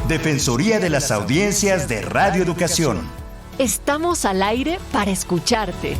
Defensoría de las Audiencias de Radio Educación. Estamos al aire para escucharte.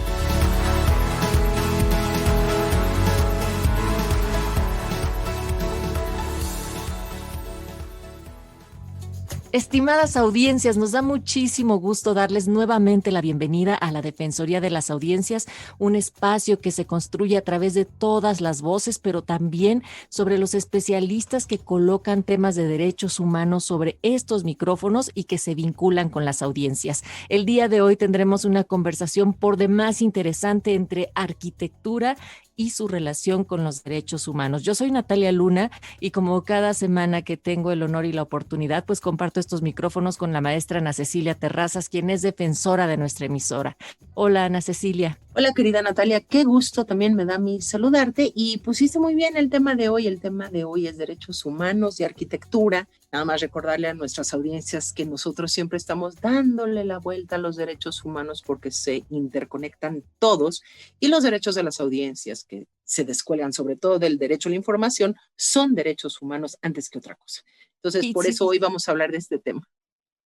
Estimadas audiencias, nos da muchísimo gusto darles nuevamente la bienvenida a la Defensoría de las Audiencias, un espacio que se construye a través de todas las voces, pero también sobre los especialistas que colocan temas de derechos humanos sobre estos micrófonos y que se vinculan con las audiencias. El día de hoy tendremos una conversación por demás interesante entre arquitectura y su relación con los derechos humanos. Yo soy Natalia Luna y como cada semana que tengo el honor y la oportunidad, pues comparto estos micrófonos con la maestra Ana Cecilia Terrazas, quien es defensora de nuestra emisora. Hola, Ana Cecilia. Hola, querida Natalia, qué gusto también me da a mí saludarte y pusiste muy bien el tema de hoy. El tema de hoy es derechos humanos y arquitectura. Nada más recordarle a nuestras audiencias que nosotros siempre estamos dándole la vuelta a los derechos humanos porque se interconectan todos y los derechos de las audiencias que se descuelgan sobre todo del derecho a la información son derechos humanos antes que otra cosa. Entonces, por eso hoy vamos a hablar de este tema.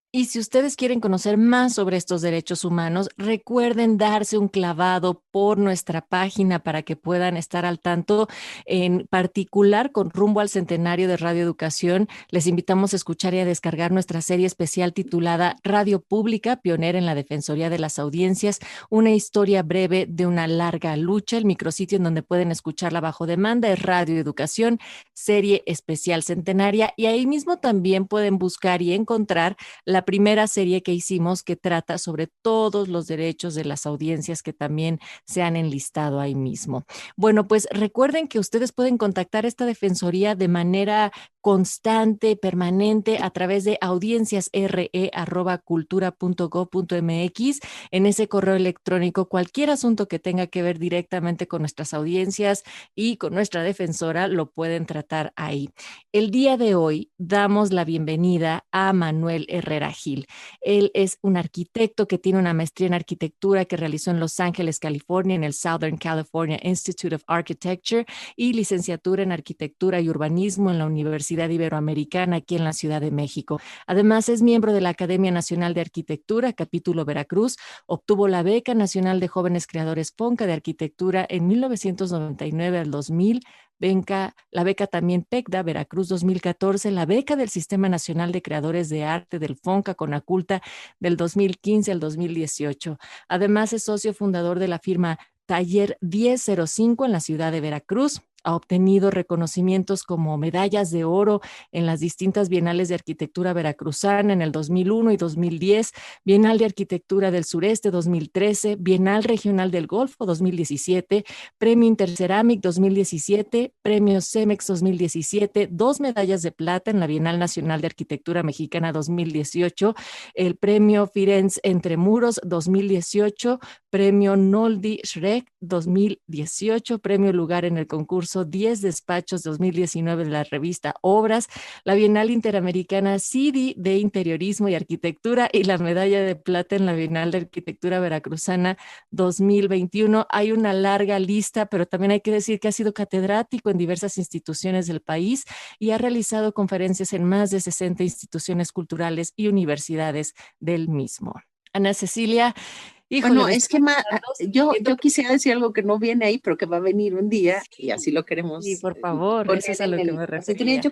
Y si ustedes quieren conocer más sobre estos derechos humanos, recuerden darse un clavado por nuestra página para que puedan estar al tanto, en particular con rumbo al centenario de Radio Educación. Les invitamos a escuchar y a descargar nuestra serie especial titulada Radio Pública, pionera en la Defensoría de las Audiencias, una historia breve de una larga lucha. El micrositio en donde pueden escucharla bajo demanda es Radio Educación, serie especial centenaria, y ahí mismo también pueden buscar y encontrar la primera serie que hicimos que trata sobre todos los derechos de las audiencias que también se han enlistado ahí mismo. Bueno, pues recuerden que ustedes pueden contactar esta defensoría de manera constante, permanente, a través de audienciasre@cultura.gov.mx. En ese correo electrónico, cualquier asunto que tenga que ver directamente con nuestras audiencias y con nuestra defensora, lo pueden tratar ahí. El día de hoy damos la bienvenida a Manuel Herrera Gil. Él es un arquitecto que tiene una maestría en arquitectura que realizó en Los Ángeles, California, en el Southern California Institute of Architecture, y licenciatura en arquitectura y urbanismo en la Universidad Iberoamericana aquí en la Ciudad de México. Además, es miembro de la Academia Nacional de Arquitectura, capítulo Veracruz. Obtuvo la Beca Nacional de Jóvenes Creadores FONCA de Arquitectura en 1999 al 2000, la beca también PECDA Veracruz 2014, la beca del Sistema Nacional de Creadores de Arte del FONCA Conaculta del 2015 al 2018. Además, es socio fundador de la firma Taller 1005 en la ciudad de Veracruz. Ha obtenido reconocimientos como medallas de oro en las distintas bienales de arquitectura veracruzana en el 2001 y 2010, Bienal de Arquitectura del Sureste 2013, Bienal Regional del Golfo 2017, Premio Interceramic 2017, Premio Cemex 2017, 2 medallas de plata en la Bienal Nacional de Arquitectura Mexicana 2018, el Premio Firenze Entre Muros 2018, Premio Noldi Schreck 2018, Premio Lugar en el concurso 10 Despachos 2019 de la revista Obras, la Bienal Interamericana CIDI de Interiorismo y Arquitectura y la medalla de plata en la Bienal de Arquitectura Veracruzana 2021. Hay una larga lista, pero también hay que decir que ha sido catedrático en diversas instituciones del país y ha realizado conferencias en más de 60 instituciones culturales y universidades del mismo. Ana Cecilia, híjole, bueno, es que yo quisiera decir algo que no viene ahí, pero que va a venir un día, sí, y así lo queremos. Sí, por favor, eso es a lo que me refería. Yo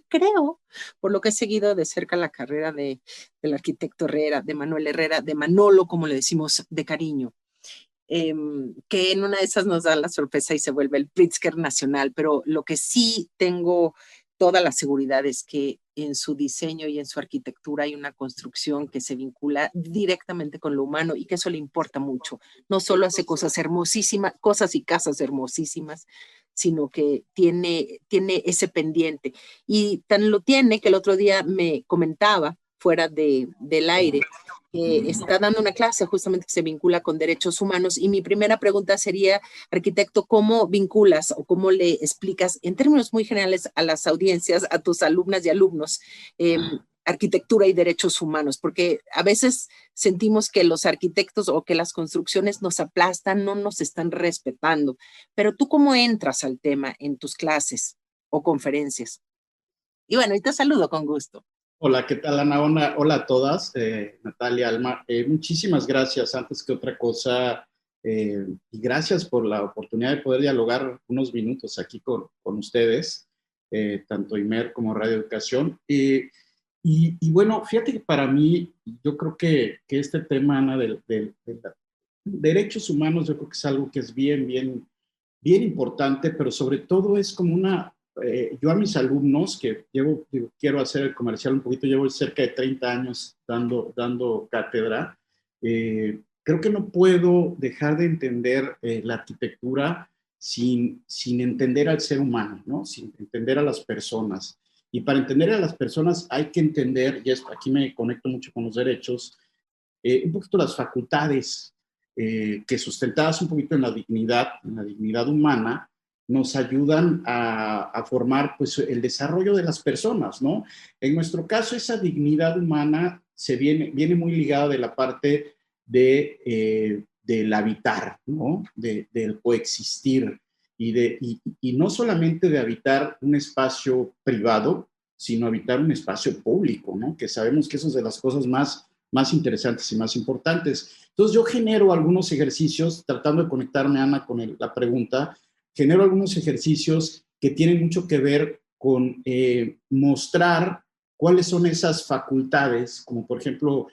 creo, por lo que he seguido de cerca la carrera del arquitecto Herrera, de Manuel Herrera, de Manolo, como le decimos de cariño, que en una de esas nos da la sorpresa y se vuelve el Pritzker Nacional, pero lo que sí tengo toda la seguridad es que en su diseño y en su arquitectura hay una construcción que se vincula directamente con lo humano y que eso le importa mucho. No solo hace cosas hermosísimas, cosas y casas hermosísimas, sino que tiene ese pendiente. Y tan lo tiene que el otro día me comentaba fuera del aire, está dando una clase justamente que se vincula con derechos humanos, y mi primera pregunta sería, arquitecto, ¿cómo vinculas o cómo le explicas en términos muy generales a las audiencias, a tus alumnas y alumnos, arquitectura y derechos humanos? Porque a veces sentimos que los arquitectos o que las construcciones nos aplastan, no nos están respetando, pero ¿tú cómo entras al tema en tus clases o conferencias? Y bueno, y te saludo con gusto. Hola, ¿qué tal, Ana? Hola a todas, Natalia, Alma. Muchísimas gracias, antes que otra cosa, y gracias por la oportunidad de poder dialogar unos minutos aquí con ustedes, tanto IMER como Radio Educación. Y bueno, fíjate que para mí, yo creo que este tema, Ana, de derechos humanos, yo creo que es algo que es bien importante, pero sobre todo es como yo a mis alumnos, que quiero hacer el comercial un poquito, llevo cerca de 30 años dando cátedra, creo que no puedo dejar de entender la arquitectura sin entender al ser humano, ¿no? Sin entender a las personas. Y para entender a las personas hay que entender, aquí me conecto mucho con los derechos, un poquito las facultades que sustentadas un poquito en la dignidad humana, nos ayudan a formar pues, el desarrollo de las personas, ¿no? En nuestro caso, esa dignidad humana viene muy ligada de la parte del habitar, ¿no? Del coexistir y no solamente de habitar un espacio privado, sino habitar un espacio público, ¿no? Que sabemos que eso es de las cosas más interesantes y más importantes. Entonces yo genero algunos ejercicios, tratando de conectarme, Ana, con la pregunta, genero algunos ejercicios que tienen mucho que ver con mostrar cuáles son esas facultades, como por ejemplo,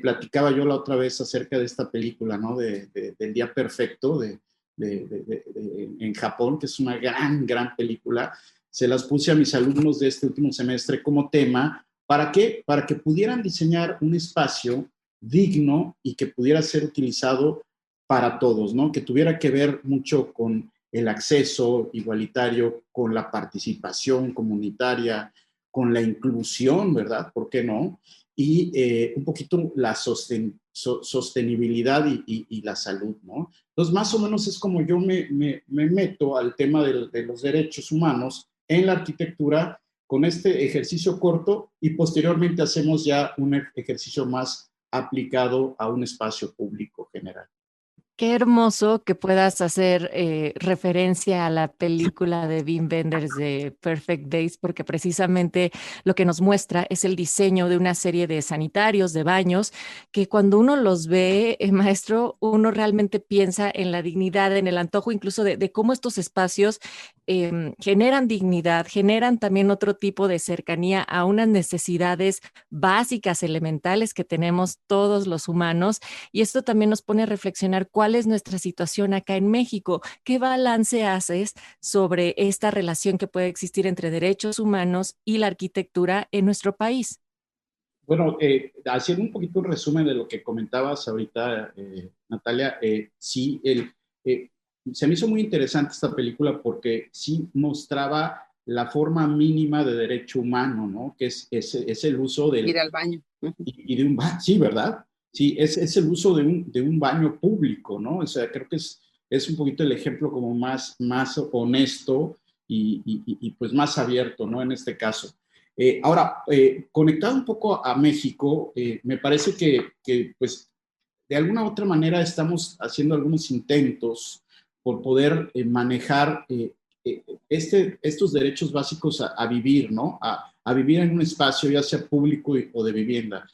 platicaba yo la otra vez acerca de esta película, ¿no? Del Día Perfecto en Japón, que es una gran película. Se las puse a mis alumnos de este último semestre como tema. ¿Para qué? Para que pudieran diseñar un espacio digno y que pudiera ser utilizado para todos, ¿no? Que tuviera que ver mucho con el acceso igualitario, con la participación comunitaria, con la inclusión, ¿verdad? ¿Por qué no? Y un poquito la sostenibilidad y la salud, ¿no? Entonces, más o menos es como yo me meto al tema de los derechos humanos en la arquitectura con este ejercicio corto y posteriormente hacemos ya un ejercicio más aplicado a un espacio público general. Qué hermoso que puedas hacer referencia a la película de Wim Wenders de Perfect Days, porque precisamente lo que nos muestra es el diseño de una serie de sanitarios, de baños, que cuando uno los ve, maestro, uno realmente piensa en la dignidad, en el antojo incluso de cómo estos espacios generan dignidad, generan también otro tipo de cercanía a unas necesidades básicas, elementales que tenemos todos los humanos. Y esto también nos pone a reflexionar cuál es nuestra situación acá en México. ¿Qué balance haces sobre esta relación que puede existir entre derechos humanos y la arquitectura en nuestro país? Bueno, haciendo un poquito un resumen de lo que comentabas ahorita, Natalia, sí, se me hizo muy interesante esta película porque sí mostraba la forma mínima de derecho humano, ¿no? Que es el uso del... Ir al baño. Y de un baño, sí, ¿verdad? Sí, es el uso de un baño público, ¿no? O sea, creo que es un poquito el ejemplo como más honesto y pues más abierto, ¿no? En este caso. Ahora, conectado un poco a México, me parece que, pues, de alguna u otra manera estamos haciendo algunos intentos por poder manejar estos derechos básicos a vivir, ¿no? A vivir en un espacio, ya sea público o de vivienda.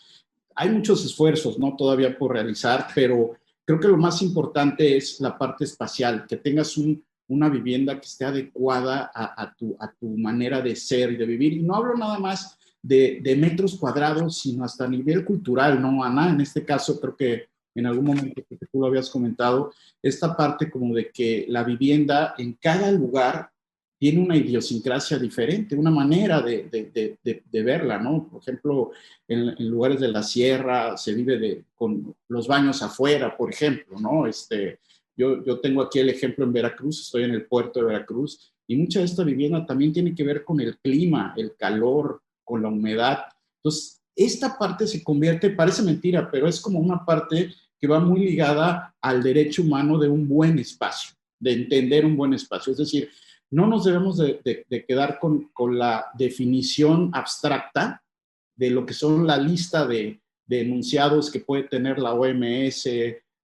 Hay muchos esfuerzos, ¿no? Todavía por realizar, pero creo que lo más importante es la parte espacial, que tengas una vivienda que esté adecuada a tu manera de ser y de vivir. Y no hablo nada más de metros cuadrados, sino hasta a nivel cultural, ¿no, Ana? En este caso, creo que en algún momento que tú lo habías comentado, esta parte como de que la vivienda en cada lugar tiene una idiosincrasia diferente, una manera de verla, ¿no? Por ejemplo, en lugares de la sierra se vive con los baños afuera, por ejemplo, ¿no? Yo tengo aquí el ejemplo en Veracruz, estoy en el puerto de Veracruz, y mucha de esta vivienda también tiene que ver con el clima, el calor, con la humedad. Entonces, esta parte se convierte, parece mentira, pero es como una parte que va muy ligada al derecho humano de un buen espacio, de entender un buen espacio. Es decir, no nos debemos de quedar con la definición abstracta de lo que son la lista de enunciados que puede tener la OMS,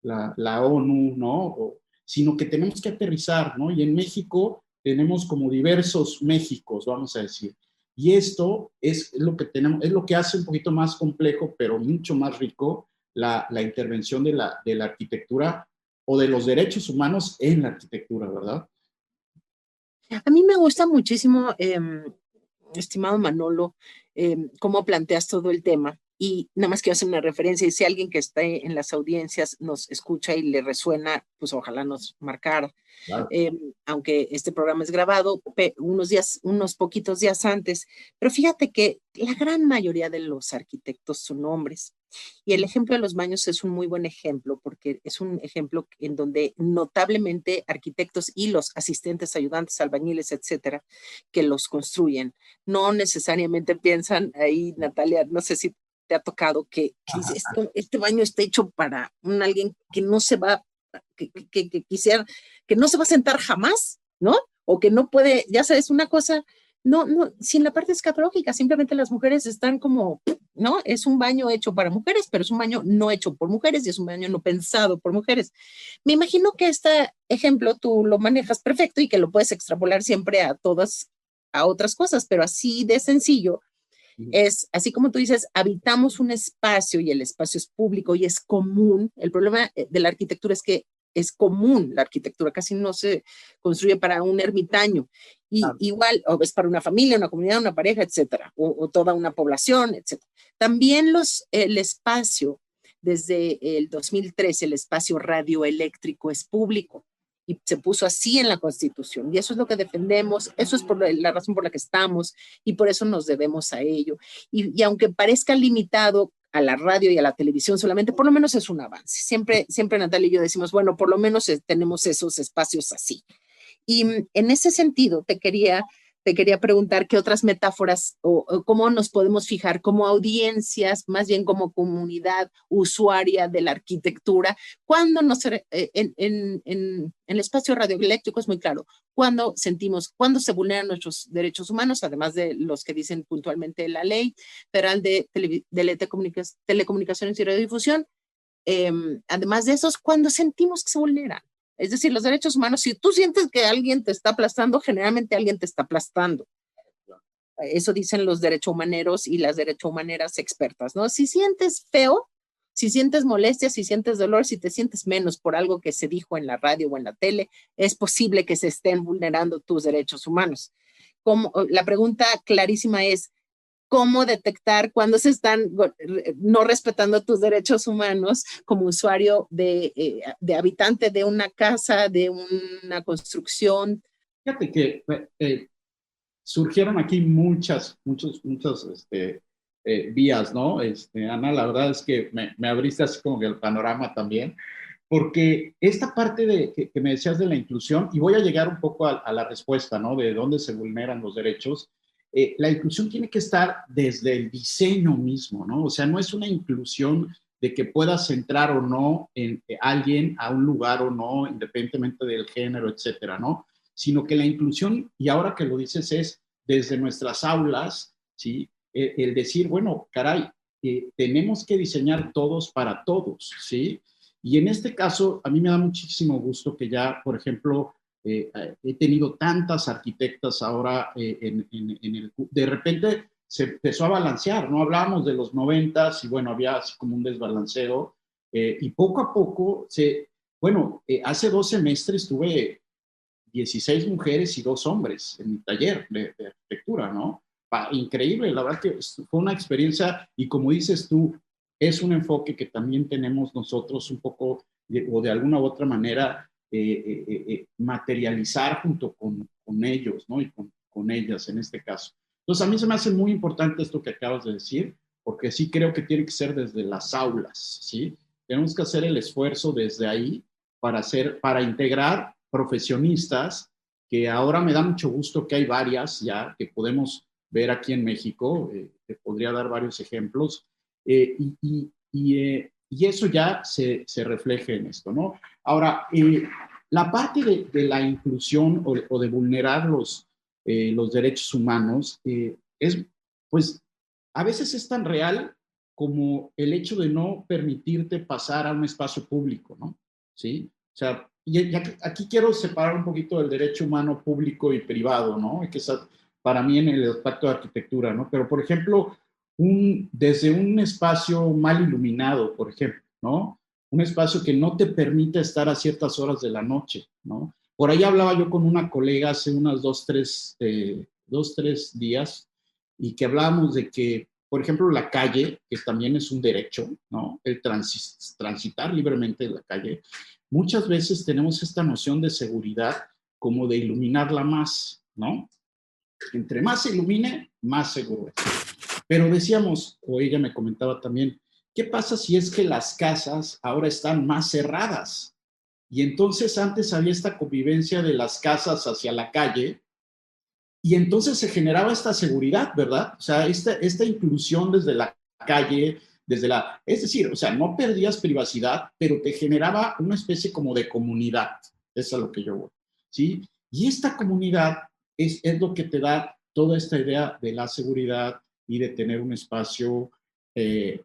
la ONU, ¿no? Sino que tenemos que aterrizar, ¿no? Y en México tenemos como diversos Méxicos, vamos a decir. Y esto es lo que tenemos, es lo que hace un poquito más complejo, pero mucho más rico la intervención de la arquitectura o de los derechos humanos en la arquitectura, ¿verdad? A mí me gusta muchísimo, estimado Manolo, cómo planteas todo el tema. Y nada más quiero hacer una referencia, y si alguien que está en las audiencias nos escucha y le resuena, pues ojalá nos marcara. Claro. Aunque este programa es grabado unos poquitos días antes, pero fíjate que la gran mayoría de los arquitectos son hombres. Y el ejemplo de los baños es un muy buen ejemplo, porque es un ejemplo en donde notablemente arquitectos y los asistentes, ayudantes, albañiles, etcétera, que los construyen, no necesariamente piensan ahí, Natalia, no sé si te ha tocado que dice, este baño está hecho para alguien que no se va, que quisiera, que no se va a sentar jamás, ¿no? O que no puede, ya sabes, una cosa, no, sin la parte escatológica, simplemente las mujeres están como, ¿no? Es un baño hecho para mujeres, pero es un baño no hecho por mujeres y es un baño no pensado por mujeres. Me imagino que este ejemplo tú lo manejas perfecto y que lo puedes extrapolar siempre a todas, a otras cosas, pero así de sencillo es, así como tú dices, habitamos un espacio y el espacio es público y es común. El problema de la arquitectura es que es común la arquitectura, casi no se construye para un ermitaño. Y igual, o es para una familia, una comunidad, una pareja, etcétera, o toda una población, etcétera. También el espacio, desde el 2013, el espacio radioeléctrico es público y se puso así en la Constitución. Y eso es lo que defendemos, eso es por la razón por la que estamos y por eso nos debemos a ello. Y aunque parezca limitado a la radio y a la televisión solamente, por lo menos es un avance. Siempre Natalia y yo decimos, bueno, por lo menos tenemos esos espacios así. Y en ese sentido, te quería preguntar qué otras metáforas o cómo nos podemos fijar como audiencias, más bien como comunidad usuaria de la arquitectura, cuando en el espacio radioeléctrico es muy claro, cuando cuando se vulneran nuestros derechos humanos, además de los que dicen puntualmente la Ley Federal de Telecomunicaciones y Radiodifusión, además de esos, cuando sentimos que se vulneran. Es decir, los derechos humanos, si tú sientes que alguien te está aplastando, generalmente alguien te está aplastando. Eso dicen los derechohumaneros y las derechohumaneras expertas, ¿no? Si sientes feo, si sientes molestia, si sientes dolor, si te sientes menos por algo que se dijo en la radio o en la tele, es posible que se estén vulnerando tus derechos humanos. La pregunta clarísima es, cómo detectar cuando se están no respetando tus derechos humanos como usuario de habitante de una casa, de una construcción. Fíjate que surgieron aquí muchas vías, ¿no? Ana, la verdad es que me abriste así como que el panorama también, porque esta parte que me decías de la inclusión, y voy a llegar un poco a la respuesta, ¿no? De dónde se vulneran los derechos. La inclusión tiene que estar desde el diseño mismo, ¿no? O sea, no es una inclusión de que puedas entrar o no en alguien a un lugar o no, independientemente del género, etcétera, ¿no? Sino que la inclusión, y ahora que lo dices, es desde nuestras aulas, ¿sí? El decir, bueno, caray, tenemos que diseñar todos para todos, ¿sí? Y en este caso, a mí me da muchísimo gusto que ya, por ejemplo, he tenido tantas arquitectas ahora de repente se empezó a balancear, ¿no? Hablábamos de los 90s y bueno, había así como un desbalanceo y poco a poco hace 2 semestres tuve 16 mujeres y 2 hombres en mi taller de arquitectura, ¿no? Increíble, la verdad que fue una experiencia y como dices tú, es un enfoque que también tenemos nosotros un poco o de alguna u otra manera materializar junto con ellos, ¿no? Y con ellas en este caso. Entonces, a mí se me hace muy importante esto que acabas de decir, porque sí creo que tiene que ser desde las aulas, ¿sí? Tenemos que hacer el esfuerzo desde ahí para integrar profesionistas, que ahora me da mucho gusto que hay varias ya que podemos ver aquí en México, te podría dar varios ejemplos, y eso ya se refleja en esto, ¿no? Ahora, la parte de la inclusión o de vulnerar los derechos humanos pues, a veces es tan real como el hecho de no permitirte pasar a un espacio público, ¿no? ¿Sí? O sea, y aquí quiero separar un poquito el derecho humano público y privado, ¿no? para mí en el aspecto de arquitectura, ¿no? Pero, por ejemplo, desde un espacio mal iluminado, por ejemplo, ¿no? Un espacio que no te permite estar a ciertas horas de la noche, ¿no? Por ahí hablaba yo con una colega hace unas 2, 3 días, y que hablábamos de que, por ejemplo, la calle, que también es un derecho, ¿no? El transitar libremente en la calle, muchas veces tenemos esta noción de seguridad como de iluminarla más, ¿no? Entre más se ilumine, más seguro es. Pero decíamos, o ella me comentaba también, ¿qué pasa si es que las casas ahora están más cerradas? Y entonces antes había esta convivencia de las casas hacia la calle, y entonces se generaba esta seguridad, ¿verdad? O sea, esta inclusión desde la calle, es decir, o sea, no perdías privacidad, pero te generaba una especie como de comunidad. Eso es a lo que yo voy, ¿sí? Y esta comunidad es lo que te da toda esta idea de la seguridad y de tener un espacio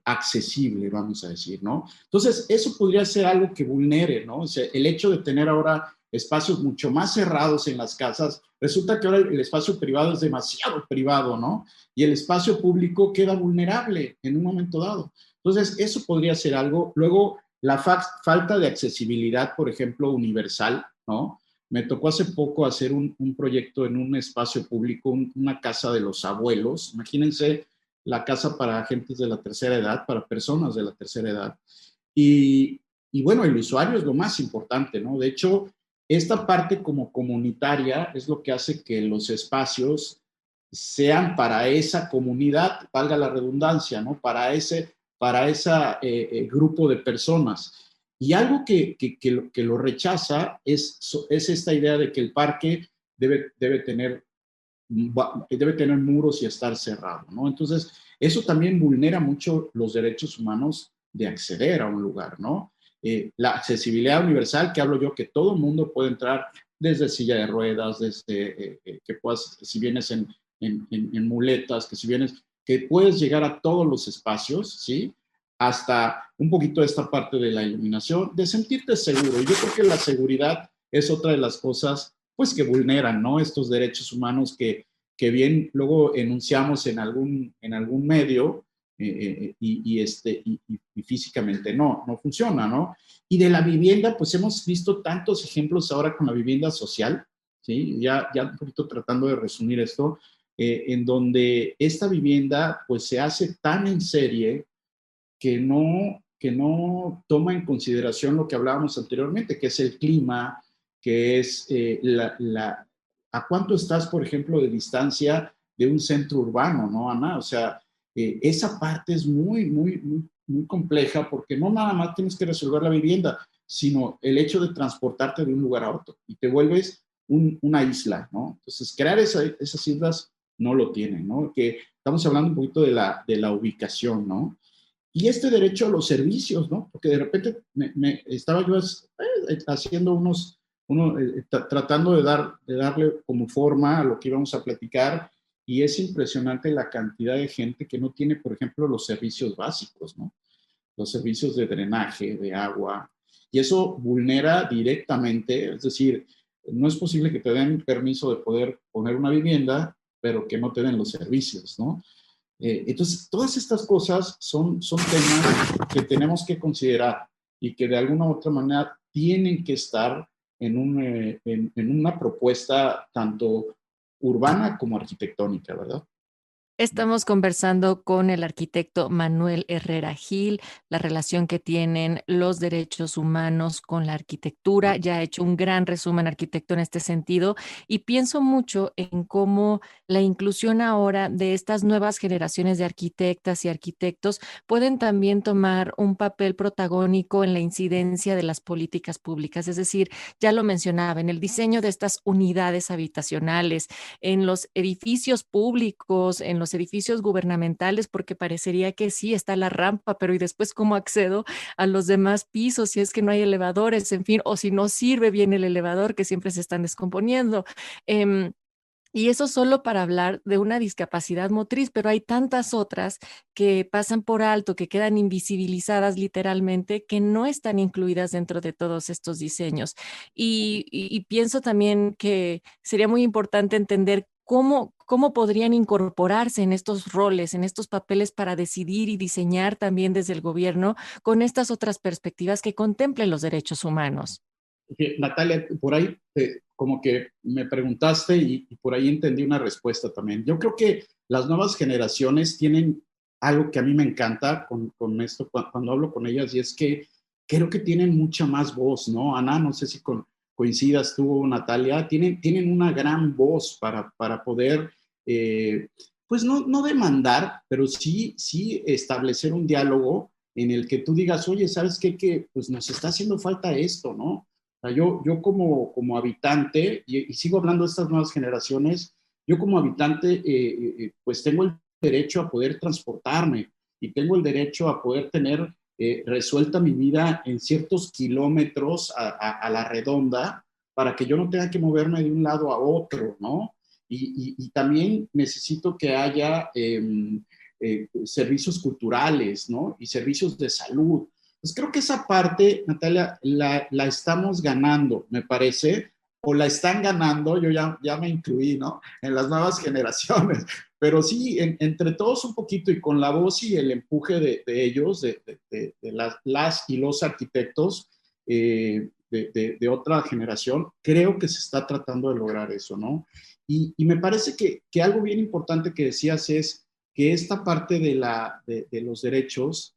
accesible, vamos a decir, ¿no? Entonces, eso podría ser algo que vulnere, ¿no? O sea, el hecho de tener ahora espacios mucho más cerrados en las casas, resulta que ahora el espacio privado es demasiado privado, ¿no? Y el espacio público queda vulnerable en un momento dado. Entonces, eso podría ser algo. Luego, la falta de accesibilidad, por ejemplo, universal, ¿no? Me tocó hace poco hacer un proyecto en un espacio público, una casa de los abuelos. Imagínense la casa para gentes de la tercera edad, para personas de la tercera edad. Y bueno, el usuario es lo más importante, ¿no? De hecho, esta parte como comunitaria es lo que hace que los espacios sean para esa comunidad, valga la redundancia, ¿no? Para ese grupo de personas. Y algo que lo rechaza es esta idea de que el parque debe tener muros y estar cerrado, ¿no? Entonces, eso también vulnera mucho los derechos humanos de acceder a un lugar, ¿no? La accesibilidad universal, que hablo yo, que todo el mundo puede entrar desde silla de ruedas, desde que puedas, si vienes en muletas, que puedes llegar a todos los espacios, ¿sí? Hasta un poquito de esta parte de la iluminación, de sentirte seguro. Y yo creo que la seguridad es otra de las cosas, pues, que vulneran, ¿no? Estos derechos humanos que bien luego enunciamos en algún medio, y físicamente no funciona, ¿no? Y de la vivienda, pues hemos visto tantos ejemplos ahora con la vivienda social, ¿sí? Ya un poquito tratando de resumir esto, en donde esta vivienda pues se hace tan en serie que no toma en consideración lo que hablábamos anteriormente, que es el clima, que es a cuánto estás, por ejemplo, de distancia de un centro urbano, ¿no, Ana? O sea, esa parte es muy, muy, muy, muy compleja, porque no nada más tienes que resolver la vivienda, sino el hecho de transportarte de un lugar a otro, y te vuelves una isla, ¿no? Entonces, crear esas islas no lo tienen, ¿no? Que estamos hablando un poquito de la ubicación, ¿no? Y este derecho a los servicios, ¿no? Porque de repente estaba yo haciendo tratando de darle como forma a lo que íbamos a platicar, y es impresionante la cantidad de gente que no tiene, por ejemplo, los servicios básicos, ¿no? Los servicios de drenaje, de agua, y eso vulnera directamente, es decir, no es posible que te den permiso de poder poner una vivienda, pero que no te den los servicios, ¿no? Entonces, todas estas cosas son temas que tenemos que considerar, y que de alguna u otra manera tienen que estar en una propuesta tanto urbana como arquitectónica, ¿verdad? Estamos conversando con el arquitecto Manuel Herrera Gil, la relación que tienen los derechos humanos con la arquitectura. Ya ha hecho un gran resumen, arquitecto, en este sentido, y pienso mucho en cómo la inclusión ahora de estas nuevas generaciones de arquitectas y arquitectos pueden también tomar un papel protagónico en la incidencia de las políticas públicas. Es decir, ya lo mencionaba, en el diseño de estas unidades habitacionales, en los edificios públicos, en los edificios gubernamentales, porque parecería que sí está la rampa, pero ¿y después cómo accedo a los demás pisos si es que no hay elevadores, en fin, o si no sirve bien el elevador, que siempre se están descomponiendo? Y eso solo para hablar de una discapacidad motriz, pero hay tantas otras que pasan por alto, que quedan invisibilizadas literalmente, que no están incluidas dentro de todos estos diseños. Y pienso también que sería muy importante entender ¿cómo podrían incorporarse en estos roles, en estos papeles para decidir y diseñar también desde el gobierno con estas otras perspectivas que contemplen los derechos humanos? Natalia, por ahí como que me preguntaste y por ahí entendí una respuesta también. Yo creo que las nuevas generaciones tienen algo que a mí me encanta con esto cuando hablo con ellas, y es que creo que tienen mucha más voz, ¿no? Ana, no sé si coincidas tú, Natalia, tienen una gran voz para poder, pues no demandar, pero sí establecer un diálogo en el que tú digas, oye, ¿sabes qué? Que pues nos está haciendo falta esto, ¿no? Yo como habitante, y sigo hablando de estas nuevas generaciones, yo como habitante, pues tengo el derecho a poder transportarme y tengo el derecho a poder tener resuelta mi vida en ciertos kilómetros a la redonda para que yo no tenga que moverme de un lado a otro, ¿no? Y también necesito que haya servicios culturales, ¿no? Y servicios de salud. Pues creo que esa parte, Natalia, la estamos ganando, me parece, o la están ganando, yo ya me incluí, ¿no? En las nuevas generaciones, pero sí, entre todos un poquito y con la voz y el empuje de ellos, de las y los arquitectos de otra generación, creo que se está tratando de lograr eso, ¿no? Y me parece que algo bien importante que decías es que esta parte de los derechos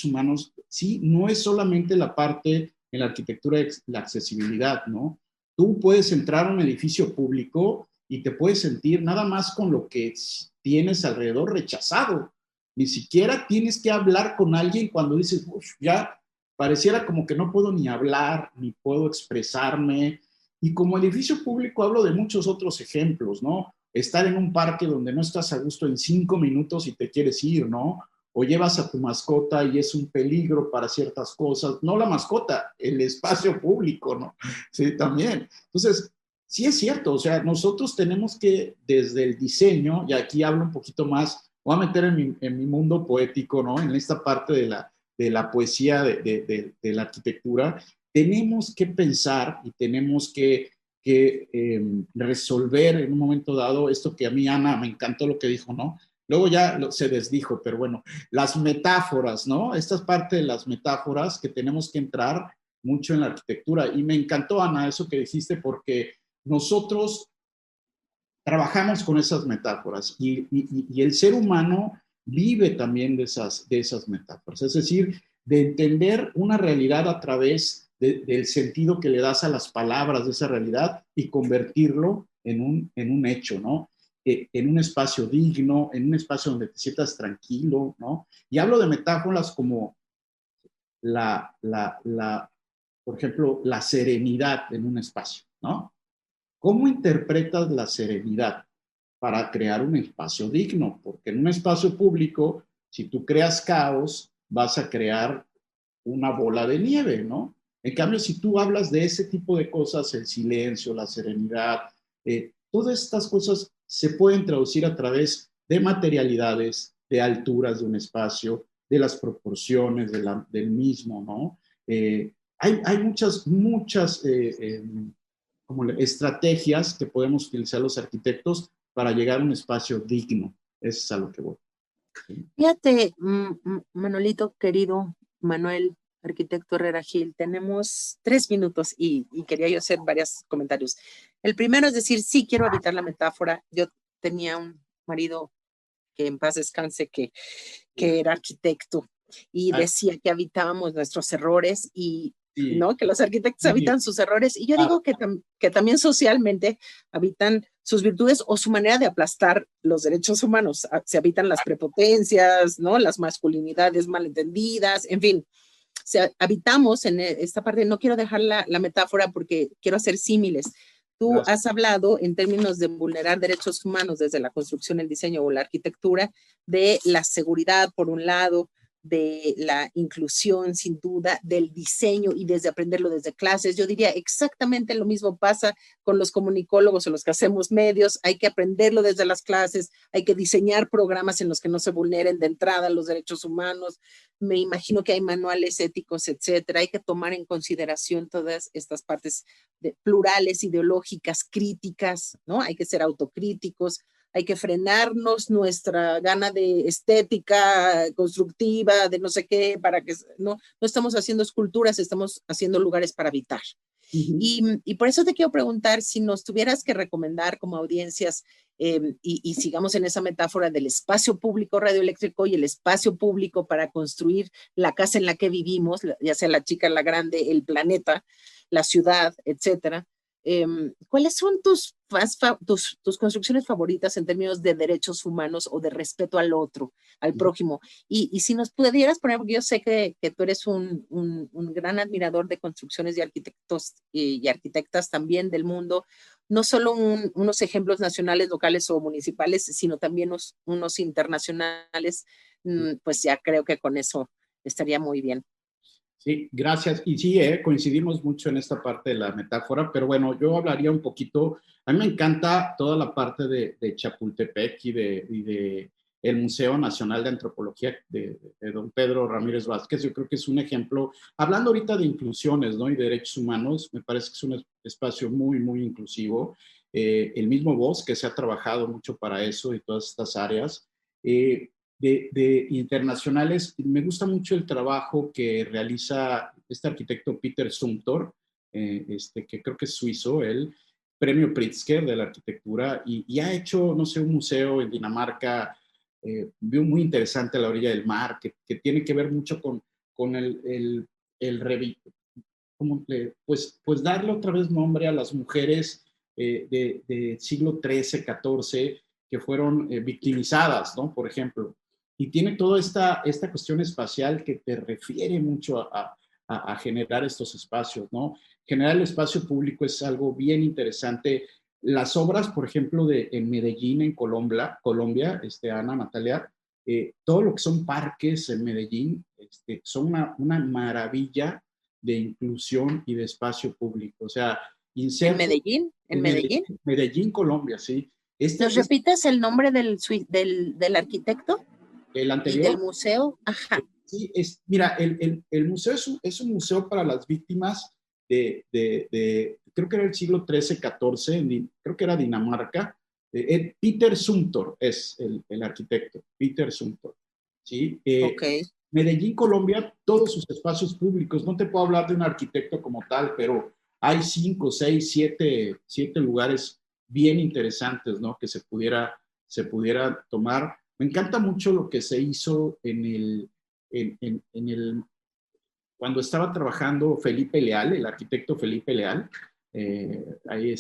humanos, sí, no es solamente la parte en la arquitectura de la accesibilidad, ¿no? Tú puedes entrar a un edificio público y te puedes sentir nada más con lo que tienes alrededor rechazado. Ni siquiera tienes que hablar con alguien cuando dices, ya pareciera como que no puedo ni hablar, ni puedo expresarme. Y como edificio público hablo de muchos otros ejemplos, ¿no? Estar en un parque donde no estás a gusto en 5 minutos y te quieres ir, ¿no? O llevas a tu mascota y es un peligro para ciertas cosas. No la mascota, el espacio público, ¿no? Sí, también. Entonces, sí es cierto, o sea, nosotros tenemos que, desde el diseño, y aquí hablo un poquito más, voy a meter en mi mundo poético, ¿no? En esta parte de la poesía, de la arquitectura, tenemos que pensar y tenemos que resolver en un momento dado esto que a mí, Ana, me encantó lo que dijo, ¿no? Luego ya se desdijo, pero bueno, las metáforas, ¿no? Esta es parte de las metáforas que tenemos que entrar mucho en la arquitectura. Y me encantó, Ana, eso que dijiste, porque nosotros trabajamos con esas metáforas y el ser humano vive también de esas metáforas. Es decir, de entender una realidad a través del sentido que le das a las palabras de esa realidad y convertirlo en un hecho, ¿no? En un espacio digno, en un espacio donde te sientas tranquilo, ¿no? Y hablo de metáforas como por ejemplo, la serenidad en un espacio, ¿no? ¿Cómo interpretas la serenidad para crear un espacio digno? Porque en un espacio público, si tú creas caos, vas a crear una bola de nieve, ¿no? En cambio, si tú hablas de ese tipo de cosas, el silencio, la serenidad, todas estas cosas se pueden traducir a través de materialidades, de alturas de un espacio, de las proporciones del mismo, ¿no? Hay muchas como estrategias que podemos utilizar los arquitectos para llegar a un espacio digno. Eso es a lo que voy. Fíjate, Manolito, querido Manuel, arquitecto Herrera Gil, tenemos 3 minutos y quería yo hacer varios comentarios. El primero es decir, sí quiero evitar la metáfora. Yo tenía un marido que en paz descanse, que era arquitecto y decía que habitábamos nuestros errores y ¿no? Que los arquitectos habitan sus errores. Y yo digo que también socialmente habitan sus virtudes o su manera de aplastar los derechos humanos. Se habitan las prepotencias, ¿no? Las masculinidades malentendidas, en fin. Habitamos en esta parte, no quiero dejar la metáfora porque quiero hacer símiles. Tú has hablado en términos de vulnerar derechos humanos desde la construcción, el diseño o la arquitectura, de la seguridad, por un lado, de la inclusión, sin duda, del diseño y desde aprenderlo desde clases. Yo diría exactamente lo mismo pasa con los comunicólogos o los que hacemos medios. Hay que aprenderlo desde las clases, hay que diseñar programas en los que no se vulneren de entrada los derechos humanos. Me imagino que hay manuales éticos, etcétera. Hay que tomar en consideración todas estas partes plurales, ideológicas, críticas, ¿no? Hay que ser autocríticos. Hay que frenarnos nuestra gana de estética constructiva, de no sé qué, para que no estamos haciendo esculturas, estamos haciendo lugares para habitar. Y por eso te quiero preguntar si nos tuvieras que recomendar como audiencias, y sigamos en esa metáfora del espacio público radioeléctrico y el espacio público para construir la casa en la que vivimos, ya sea la chica, la grande, el planeta, la ciudad, etcétera. ¿Cuáles son tus construcciones favoritas en términos de derechos humanos o de respeto al otro, al prójimo? Y si nos pudieras poner, porque yo sé que tú eres un gran admirador de construcciones de arquitectos y arquitectas también del mundo, no solo unos ejemplos nacionales, locales o municipales, sino también unos internacionales, pues ya creo que con eso estaría muy bien. Sí, gracias. Y sí, coincidimos mucho en esta parte de la metáfora, pero bueno, yo hablaría un poquito, a mí me encanta toda la parte de Chapultepec y de el Museo Nacional de Antropología de don Pedro Ramírez Vázquez. Yo creo que es un ejemplo, hablando ahorita de inclusiones, ¿no? Y derechos humanos, me parece que es un espacio muy, muy inclusivo. El mismo Bosque se ha trabajado mucho para eso y todas estas áreas. De internacionales, me gusta mucho el trabajo que realiza este arquitecto Peter Zumthor, que creo que es suizo, él, premio Pritzker de la arquitectura, y ha hecho, no sé, un museo en Dinamarca, muy interesante a la orilla del mar, que tiene que ver mucho con pues darle otra vez nombre a las mujeres de siglo XIII, XIV, que fueron victimizadas, ¿no? Por ejemplo. Y tiene toda esta cuestión espacial que te refiere mucho a generar estos espacios, ¿no? Generar el espacio público es algo bien interesante. Las obras, por ejemplo, en Medellín, en Colombia, Ana, Natalia, todo lo que son parques en Medellín, son una maravilla de inclusión y de espacio público. O sea, ¿En Medellín? ¿En Medellín? Medellín, Colombia, sí. ¿Nos repites el nombre del arquitecto? El anterior. ¿Y del museo? Ajá. Sí, mira, el museo es un museo para las víctimas de creo que era el siglo XIII, XIV, creo que era Dinamarca. Peter Zumthor es el arquitecto, Peter Zumthor. ¿Sí? Okay. Medellín, Colombia, todos sus espacios públicos, no te puedo hablar de un arquitecto como tal, pero hay 5, 6, 7 lugares bien interesantes, ¿no? Que se pudiera tomar. Me encanta mucho lo que se hizo cuando estaba trabajando Felipe Leal, el arquitecto Felipe Leal, ahí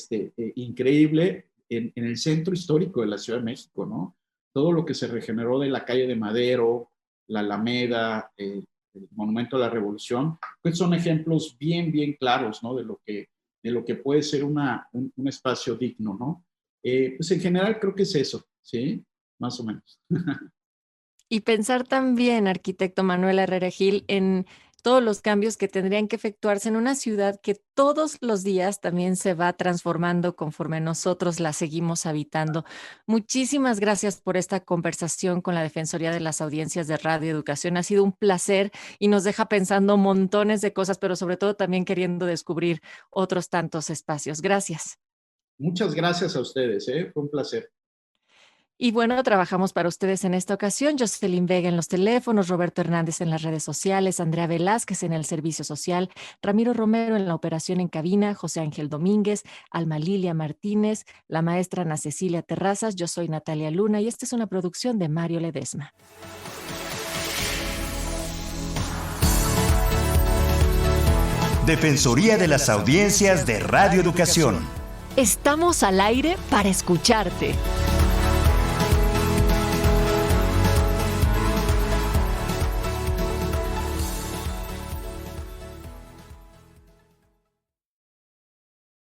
increíble, en el centro histórico de la Ciudad de México, ¿no? Todo lo que se regeneró de la calle de Madero, la Alameda, el Monumento a la Revolución, pues son ejemplos bien, bien claros, ¿no? De lo que puede ser un espacio digno, ¿no? Pues en general creo que es eso, ¿sí? Más o menos. Y pensar también, arquitecto Manuel Herrera Gil, en todos los cambios que tendrían que efectuarse en una ciudad que todos los días también se va transformando conforme nosotros la seguimos habitando. Muchísimas gracias por esta conversación con la Defensoría de las Audiencias de Radio Educación. Ha sido un placer y nos deja pensando montones de cosas, pero sobre todo también queriendo descubrir otros tantos espacios. Gracias. Muchas gracias a ustedes, fue un placer. Y bueno, trabajamos para ustedes en esta ocasión. Jocelyn Vega en los teléfonos, Roberto Hernández en las redes sociales, Andrea Velázquez en el servicio social, Ramiro Romero en la operación en cabina, José Ángel Domínguez, Alma Lilia Martínez, la maestra Ana Cecilia Terrazas. Yo soy Natalia Luna y esta es una producción de Mario Ledesma. Defensoría de las Audiencias de Radio Educación. Estamos al aire para escucharte.